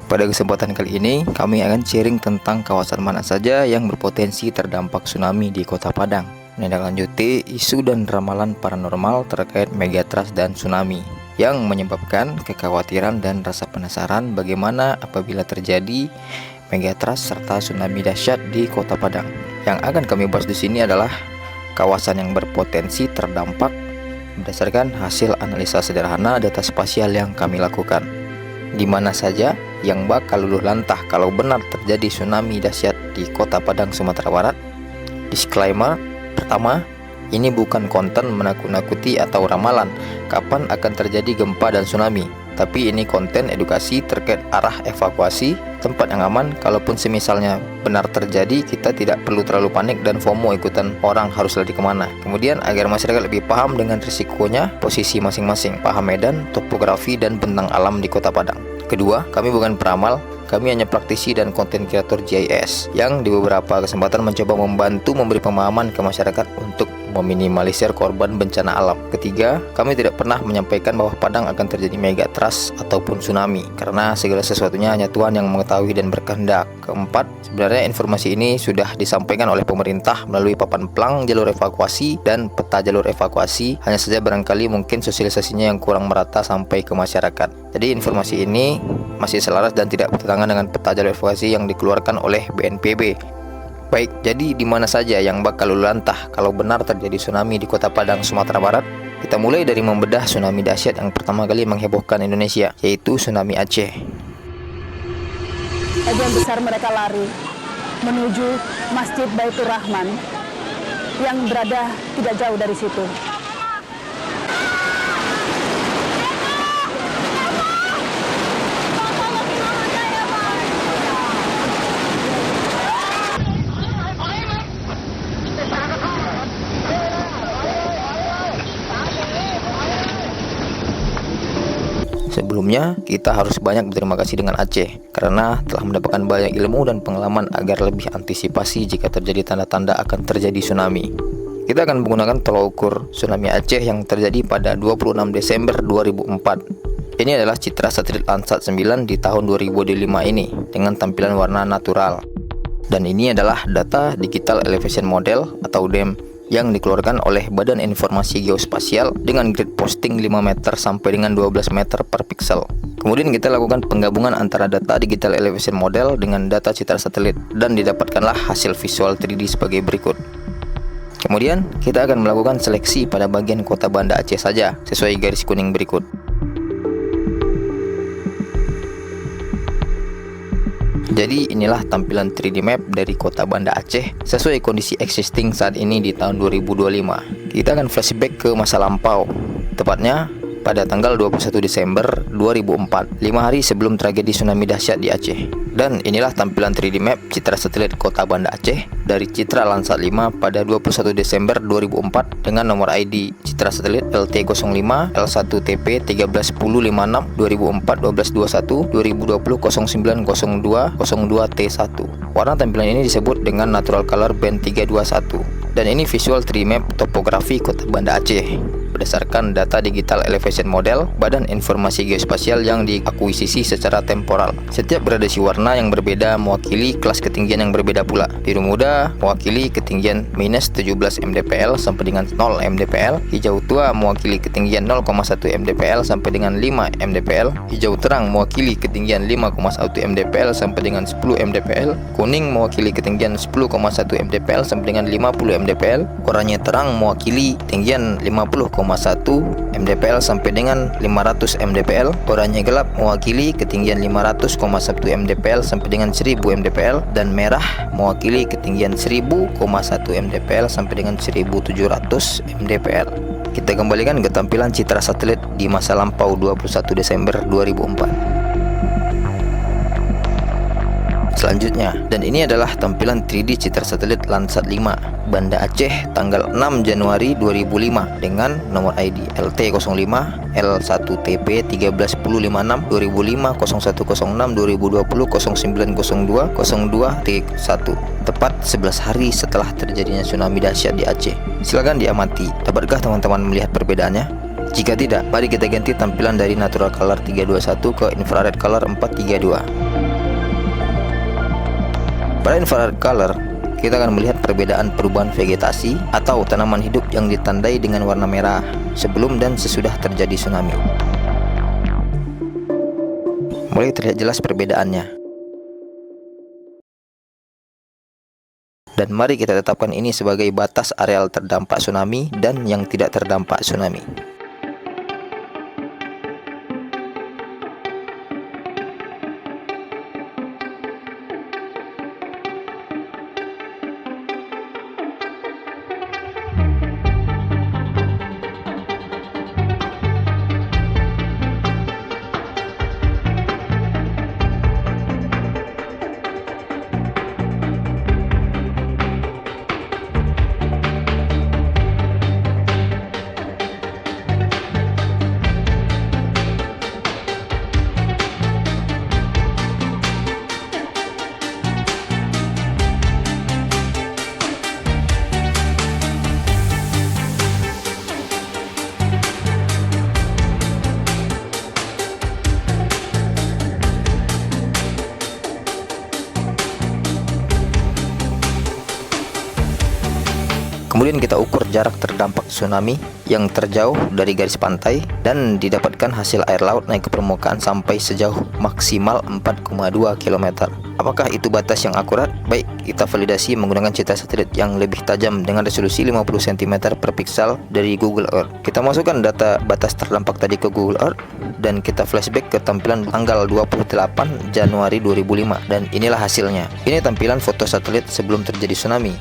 Pada kesempatan kali ini, kami akan sharing tentang kawasan mana saja yang berpotensi terdampak tsunami di Kota Padang. Menindaklanjuti isu dan ramalan paranormal terkait megatrust dan tsunami, yang menyebabkan kekhawatiran dan rasa penasaran bagaimana apabila terjadi megatrust serta tsunami dahsyat di Kota Padang. Yang akan kami bahas di sini adalah kawasan yang berpotensi terdampak berdasarkan hasil analisa sederhana data spasial yang kami lakukan. Di mana saja yang bakal luluh lantah kalau benar terjadi tsunami dahsyat di Kota Padang, Sumatera Barat. Disclaimer, pertama, ini bukan konten menakut-nakuti atau ramalan kapan akan terjadi gempa dan tsunami, tapi ini konten edukasi terkait arah evakuasi, tempat yang aman. Kalaupun semisalnya benar terjadi, kita tidak perlu terlalu panik dan FOMO ikutan orang harus lari kemana. Kemudian agar masyarakat lebih paham dengan risikonya, posisi masing-masing, paham medan, topografi, dan bentang alam di Kota Padang. Kedua, kami bukan peramal, kami hanya praktisi dan konten kreator GIS yang di beberapa kesempatan mencoba membantu memberi pemahaman ke masyarakat untuk meminimalisir korban bencana alam. Ketiga, kami tidak pernah menyampaikan bahwa Padang akan terjadi megatrust ataupun tsunami, karena segala sesuatunya hanya Tuhan yang mengetahui dan berkehendak. Keempat, sebenarnya informasi ini sudah disampaikan oleh pemerintah melalui papan plang jalur evakuasi dan peta jalur evakuasi, hanya saja barangkali mungkin sosialisasinya yang kurang merata sampai ke masyarakat. Jadi informasi ini masih selaras dan tidak bertentangan dengan peta jalur evakuasi yang dikeluarkan oleh BNPB. Baik, jadi di mana saja yang bakal luluh lantah kalau benar terjadi tsunami di Kota Padang, Sumatera Barat? Kita mulai dari membedah tsunami dahsyat yang pertama kali menghebohkan Indonesia, yaitu tsunami Aceh. Sebagian besar mereka lari menuju Masjid Baitur Rahman yang berada tidak jauh dari situ. Sebelumnya, kita harus banyak berterima kasih dengan Aceh karena telah mendapatkan banyak ilmu dan pengalaman agar lebih antisipasi jika terjadi tanda-tanda akan terjadi tsunami. Kita akan menggunakan tolak ukur tsunami Aceh yang terjadi pada 26 Desember 2004. Ini adalah citra satelit Landsat 9 di tahun 2005 ini dengan tampilan warna natural. Dan ini adalah data Digital Elevation Model atau DEM yang dikeluarkan oleh Badan Informasi Geospasial dengan grid posting 5 meter sampai dengan 12 meter per pixel. Kemudian kita lakukan penggabungan antara data Digital Elevation Model dengan data citra satelit dan didapatkanlah hasil visual 3D sebagai berikut. Kemudian kita akan melakukan seleksi pada bagian kota Banda Aceh saja sesuai garis kuning berikut. Jadi inilah tampilan 3D map dari kota Banda Aceh sesuai kondisi existing saat ini di tahun 2025. Kita akan flashback ke masa lampau, tepatnya pada tanggal 21 Desember 2004, 5 hari sebelum tragedi tsunami dahsyat di Aceh. Dan inilah tampilan 3D map citra satelit kota Banda Aceh dari citra Landsat 5 pada 21 Desember 2004 dengan nomor ID citra satelit LT05 L1TP 131056 2004 1221 2020 0902 02T1. Warna tampilan ini disebut dengan natural color band 321. Dan ini visual 3D map topografi kota Banda Aceh berdasarkan data Digital Elevation Model Badan Informasi Geospasial yang diakuisisi secara temporal. Setiap gradasi warna yang berbeda mewakili kelas ketinggian yang berbeda pula. Biru muda mewakili ketinggian minus 17 mdpl sampai dengan 0 mdpl, hijau tua mewakili ketinggian 0,1 mdpl sampai dengan 5 mdpl, hijau terang mewakili ketinggian 5,1 mdpl sampai dengan 10 mdpl, kuning mewakili ketinggian 10,1 mdpl sampai dengan 50 mdpl, oranye terang mewakili ketinggian 50,1 mdpl sampai dengan 500 mdpl, oranye gelap mewakili ketinggian 500,1 mdpl sampai dengan 1000 mdpl, dan merah mewakili ketinggian 1000,1 mdpl sampai dengan 1700 mdpl. Kita kembalikan ke tampilan citra satelit di masa lampau 21 Desember 2004. Selanjutnya, dan ini adalah tampilan 3D citra satelit Landsat 5 Banda Aceh tanggal 6 Januari 2005 dengan nomor ID LT05 L1TP 131056 2005 0106 2020 0902 02T1, tepat 11 hari setelah terjadinya tsunami dahsyat di Aceh. Silakan diamati, dapatkah teman-teman melihat perbedaannya? Jika tidak, mari kita ganti tampilan dari natural color 321 ke infrared color 432. Pada infrared color, kita akan melihat perbedaan perubahan vegetasi atau tanaman hidup yang ditandai dengan warna merah sebelum dan sesudah terjadi tsunami. Mulai terlihat jelas perbedaannya. Dan mari kita tetapkan ini sebagai batas areal terdampak tsunami dan yang tidak terdampak tsunami. Kemudian kita ukur jarak terdampak tsunami yang terjauh dari garis pantai dan didapatkan hasil air laut naik ke permukaan sampai sejauh maksimal 4,2 km. Apakah itu batas yang akurat? Baik, kita validasi menggunakan citra satelit yang lebih tajam dengan resolusi 50 cm per piksel dari Google Earth. Kita masukkan data batas terdampak tadi ke Google Earth dan kita flashback ke tampilan tanggal 28 Januari 2005 dan inilah hasilnya. Ini tampilan foto satelit sebelum terjadi tsunami.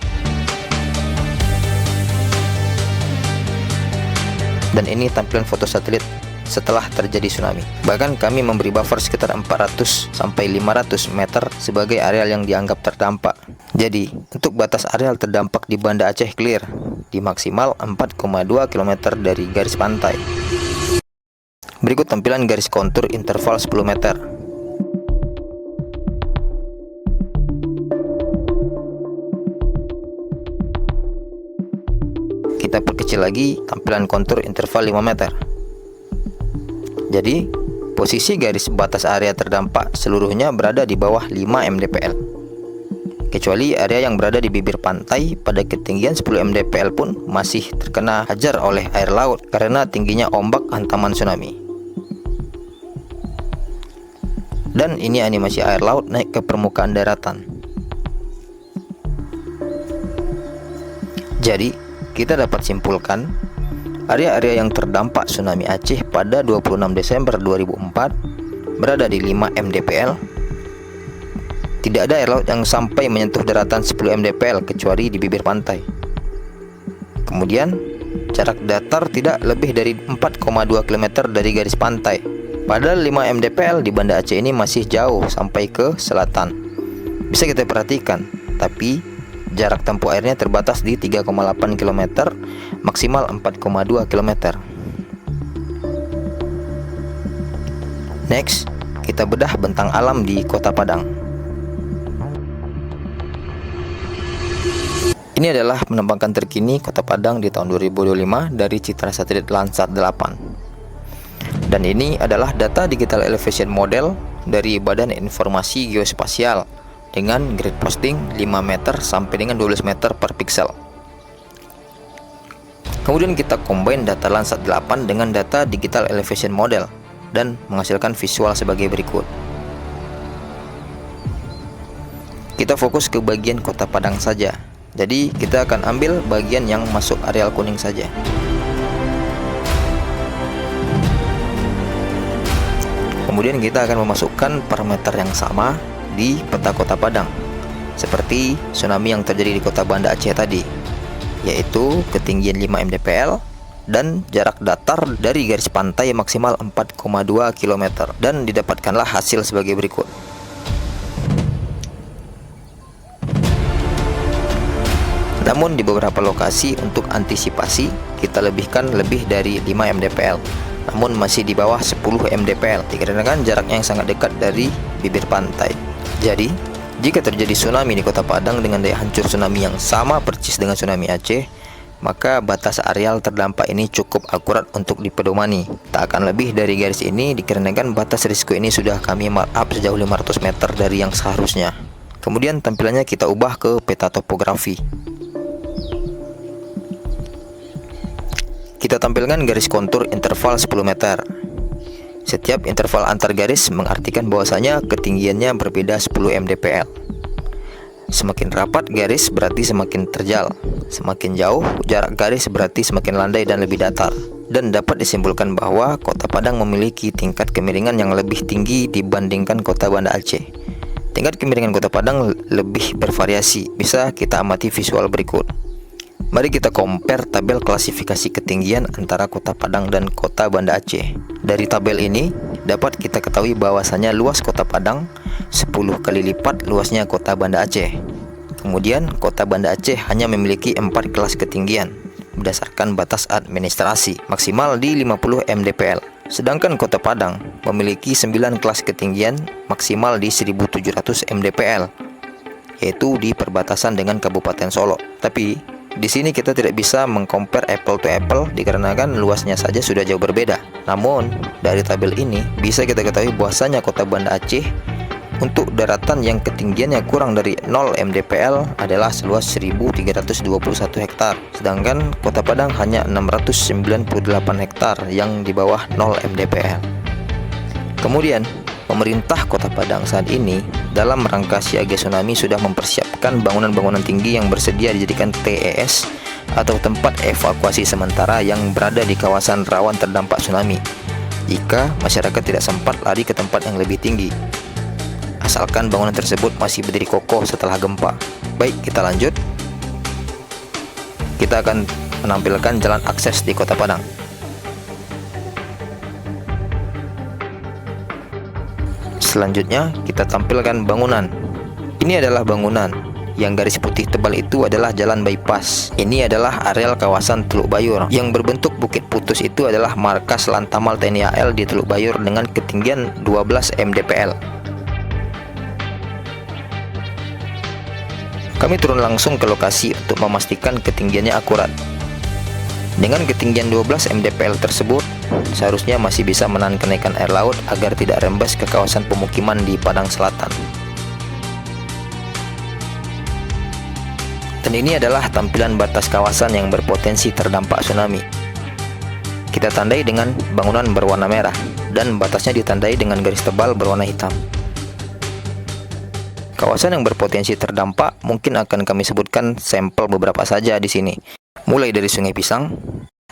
Dan ini tampilan foto satelit setelah terjadi tsunami. Bahkan kami memberi buffer sekitar 400 sampai 500 meter sebagai areal yang dianggap terdampak. Jadi, untuk batas areal terdampak di Banda Aceh clear di maksimal 4,2 km dari garis pantai. Berikut tampilan garis kontur interval 10 meter. Kita perkecil lagi tampilan kontur interval 5 meter. Jadi, posisi garis batas area terdampak seluruhnya berada di bawah 5 mdpl. Kecuali area yang berada di bibir pantai pada ketinggian 10 mdpl pun masih terkena hajar oleh air laut karena tingginya ombak hantaman tsunami. Dan ini animasi air laut naik ke permukaan daratan. Jadi, kita dapat simpulkan area-area yang terdampak tsunami Aceh pada 26 Desember 2004 berada di 5 mdpl. Tidak ada air laut yang sampai menyentuh daratan 10 mdpl kecuali di bibir pantai. Kemudian, jarak datar tidak lebih dari 4,2 km dari garis pantai. Padahal 5 mdpl di Banda Aceh ini masih jauh sampai ke selatan. Bisa kita perhatikan, tapi jarak tempuh airnya terbatas di 3,8 km, maksimal 4,2 km. Next, kita bedah bentang alam di Kota Padang. Ini adalah penampakan terkini Kota Padang di tahun 2025 dari citra satelit Landsat 8. Dan ini adalah data digital elevation model dari Badan Informasi Geospasial dengan grid posting 5 meter sampai dengan 12 meter per piksel. Kemudian kita combine data Landsat 8 dengan data digital elevation model dan menghasilkan visual sebagai berikut. Kita fokus ke bagian Kota Padang saja. Jadi kita akan ambil bagian yang masuk areal kuning saja. Kemudian kita akan memasukkan parameter yang sama di peta Kota Padang seperti tsunami yang terjadi di Kota Banda Aceh tadi, yaitu ketinggian 5 mdpl dan jarak datar dari garis pantai maksimal 4,2 km dan didapatkanlah hasil sebagai berikut. Namun di beberapa lokasi untuk antisipasi kita lebihkan lebih dari 5 mdpl, namun masih di bawah 10 mdpl dikarenakan jaraknya yang sangat dekat dari bibir pantai. Jadi, jika terjadi tsunami di Kota Padang dengan daya hancur tsunami yang sama persis dengan tsunami Aceh, maka batas areal terdampak ini cukup akurat untuk dipedomani. Tak akan lebih dari garis ini dikarenakan batas risiko ini sudah kami markup sejauh 500 meter dari yang seharusnya. Kemudian tampilannya kita ubah ke peta topografi. Kita tampilkan garis kontur interval 10 meter. Setiap interval antar garis mengartikan bahwasanya ketinggiannya berbeda 10 mdpl. Semakin rapat garis berarti semakin terjal, semakin jauh jarak garis berarti semakin landai dan lebih datar. Dan dapat disimpulkan bahwa Kota Padang memiliki tingkat kemiringan yang lebih tinggi dibandingkan Kota Banda Aceh. Tingkat kemiringan Kota Padang lebih bervariasi, bisa kita amati visual berikut. Mari kita compare tabel klasifikasi ketinggian antara Kota Padang dan Kota Banda Aceh. Dari tabel ini dapat kita ketahui bahwasanya luas Kota Padang 10 kali lipat luasnya Kota Banda Aceh. Kemudian Kota Banda Aceh hanya memiliki 4 kelas ketinggian berdasarkan batas administrasi maksimal di 50 mdpl. Sedangkan Kota Padang memiliki 9 kelas ketinggian maksimal di 1700 mdpl, yaitu di perbatasan dengan Kabupaten Solo. Tapi di sini kita tidak bisa mengcompare apple to apple dikarenakan luasnya saja sudah jauh berbeda. Namun dari tabel ini bisa kita ketahui bahwasanya Kota Banda Aceh untuk daratan yang ketinggiannya kurang dari 0 mdpl adalah seluas 1321 hektar, sedangkan Kota Padang hanya 698 hektar yang di bawah 0 mdpl. Kemudian pemerintah Kota Padang saat ini dalam rangka siaga tsunami sudah mempersiapkan bangunan-bangunan tinggi yang bersedia dijadikan TES atau tempat evakuasi sementara yang berada di kawasan rawan terdampak tsunami jika masyarakat tidak sempat lari ke tempat yang lebih tinggi, asalkan bangunan tersebut masih berdiri kokoh setelah gempa. Baik, kita lanjut. Kita akan menampilkan jalan akses di Kota Padang. Selanjutnya kita tampilkan bangunan. Ini adalah bangunan. Yang garis putih tebal itu adalah jalan bypass. Ini adalah areal kawasan Teluk Bayur. Yang berbentuk bukit putus itu adalah markas Lantamal TNI AL di Teluk Bayur dengan ketinggian 12 mdpl. Kami turun langsung ke lokasi untuk memastikan ketinggiannya akurat. Dengan ketinggian 12 mdpl tersebut, seharusnya masih bisa menahan kenaikan air laut agar tidak rembes ke kawasan pemukiman di Padang Selatan. Dan ini adalah tampilan batas kawasan yang berpotensi terdampak tsunami. Kita tandai dengan bangunan berwarna merah dan batasnya ditandai dengan garis tebal berwarna hitam. Kawasan yang berpotensi terdampak mungkin akan kami sebutkan sampel beberapa saja di sini. Mulai dari Sungai Pisang,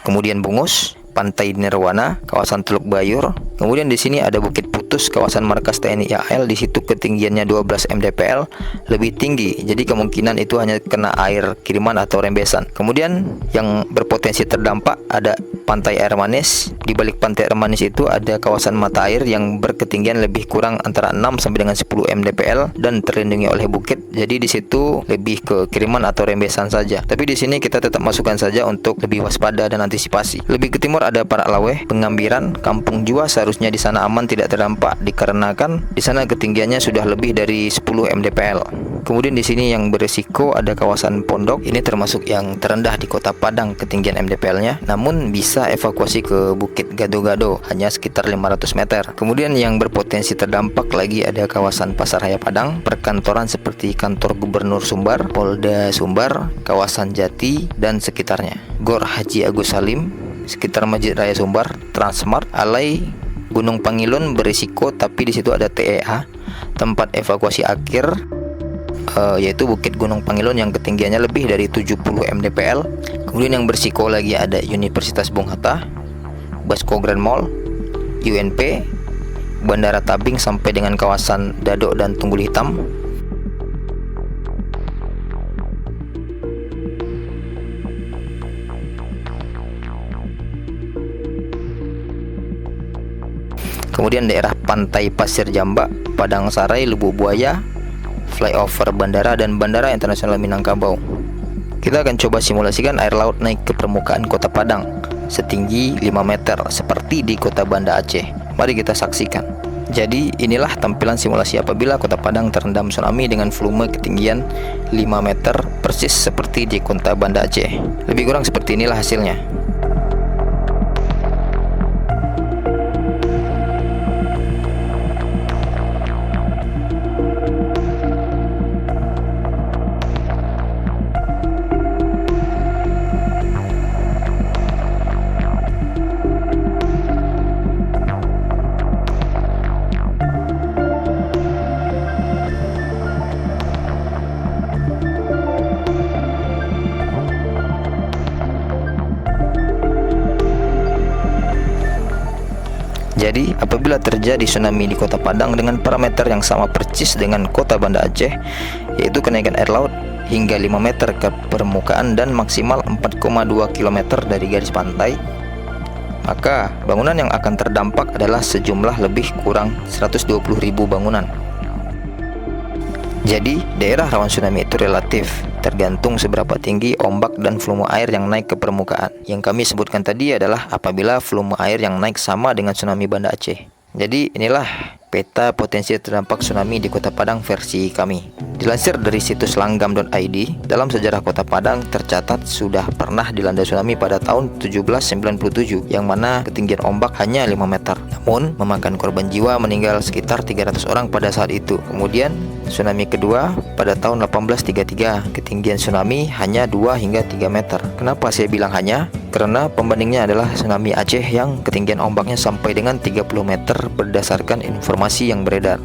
kemudian Bungus, Pantai Nirwana, kawasan Teluk Bayur. Kemudian di sini ada Bukit Putus, kawasan markas TNI AL. Di situ ketinggiannya 12 mdpl, lebih tinggi. Jadi kemungkinan itu hanya kena air kiriman atau rembesan. Kemudian yang berpotensi terdampak ada Pantai Air Manis. Di balik Pantai Air Manis itu ada kawasan mata air yang berketinggian lebih kurang antara 6 sampai dengan 10 mdpl dan terlindungi oleh bukit. Jadi di situ lebih ke kiriman atau rembesan saja. Tapi di sini kita tetap masukkan saja untuk lebih waspada dan antisipasi. Lebih ke timur ada Parak Laweh, Pengambiran, Kampung Jua. Seharusnya di sana aman, tidak terdampak dikarenakan di sana ketinggiannya sudah lebih dari 10 mdpl. Kemudian di sini yang berisiko ada kawasan Pondok. Ini termasuk yang terendah di Kota Padang ketinggian mdpl-nya. Namun bisa evakuasi ke Bukit Gado-Gado, hanya sekitar 500 meter. Kemudian yang berpotensi terdampak lagi ada kawasan Pasar Raya Padang, perkantoran seperti kantor Gubernur Sumbar, Polda Sumbar, kawasan Jati dan sekitarnya. Gor Haji Agus Salim, sekitar Masjid Raya Sumbar, Transmart, Alai, Gunung Pangilun berisiko tapi di situ ada TEA, tempat evakuasi akhir, yaitu Bukit Gunung Pangilun yang ketinggiannya lebih dari 70 mdpl. Kemudian yang berisiko lagi ada Universitas Bung Hatta, Basko Grand Mall, UNP, Bandara Tabing sampai dengan kawasan Dadok dan Tunggul Hitam. Kemudian daerah Pantai Pasir Jambak, Padang Sarai, Lubuk Buaya, flyover bandara dan Bandara Internasional Minangkabau. Kita akan coba simulasikan air laut naik ke permukaan Kota Padang setinggi 5 meter seperti di Kota Banda Aceh. Mari kita saksikan. Jadi inilah tampilan simulasi apabila Kota Padang terendam tsunami dengan volume ketinggian 5 meter persis seperti di Kota Banda Aceh. Lebih kurang seperti inilah hasilnya. Jadi, apabila terjadi tsunami di Kota Padang dengan parameter yang sama persis dengan Kota Banda Aceh, yaitu kenaikan air laut hingga 5 meter ke permukaan dan maksimal 4,2 km dari garis pantai, maka bangunan yang akan terdampak adalah sejumlah lebih kurang 120.000 bangunan. Jadi, daerah rawan tsunami itu relatif, tergantung seberapa tinggi ombak dan volume air yang naik ke permukaan. Yang kami sebutkan tadi adalah apabila volume air yang naik sama dengan tsunami Banda Aceh. Jadi, inilah peta potensi terdampak tsunami di Kota Padang versi kami. Dilansir dari situs langgam.id, dalam sejarah Kota Padang tercatat sudah pernah dilanda tsunami pada tahun 1797 yang mana ketinggian ombak hanya 5 meter. Namun, memakan korban jiwa meninggal sekitar 300 orang pada saat itu. Kemudian, tsunami kedua pada tahun 1833, ketinggian tsunami hanya 2 hingga 3 meter. Kenapa saya bilang hanya? Karena pembandingnya adalah tsunami Aceh yang ketinggian ombaknya sampai dengan 30 meter berdasarkan informasi yang beredar.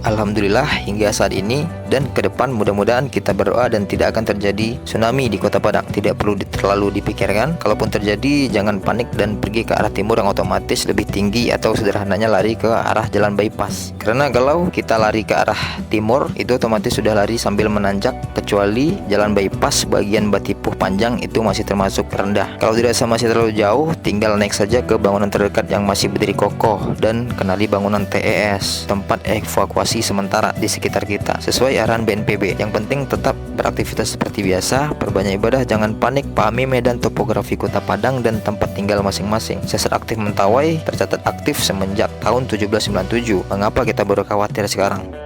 Alhamdulillah hingga saat ini dan ke depan mudah-mudahan kita berdoa dan tidak akan terjadi tsunami di Kota Padang. Tidak perlu terlalu dipikirkan. Kalaupun terjadi jangan panik dan pergi ke arah timur yang otomatis lebih tinggi atau sederhananya lari ke arah jalan bypass. Karena kalau kita lari ke arah timur itu otomatis sudah lari sambil menanjak, kecuali jalan bypass bagian Batipuh Panjang itu masih termasuk rendah. Kalau dirasa masih terlalu jauh, tinggal naik saja ke bangunan terdekat yang masih berdiri kokoh dan kenali bangunan TES, tempat evakuasi sementara di sekitar kita sesuai arahan BNPB. Yang penting tetap beraktivitas seperti biasa, perbanyak ibadah, jangan panik, pahami medan topografi Kota Padang dan tempat tinggal masing-masing. Sesar aktif Mentawai tercatat aktif semenjak tahun 1797. Mengapa kita baru khawatir sekarang?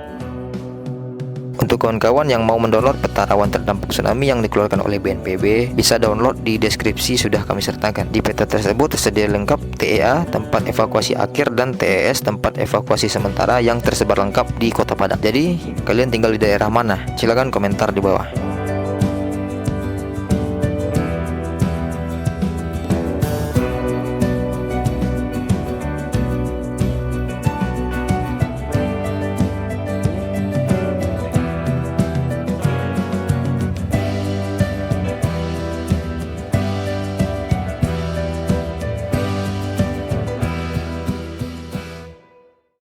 Untuk kawan-kawan yang mau mendownload peta rawan terdampak tsunami yang dikeluarkan oleh BNPB, bisa download di deskripsi sudah kami sertakan. Di peta tersebut tersedia lengkap TEA, tempat evakuasi akhir, dan TES, tempat evakuasi sementara yang tersebar lengkap di Kota Padang. Jadi, kalian tinggal di daerah mana? Silakan komentar di bawah.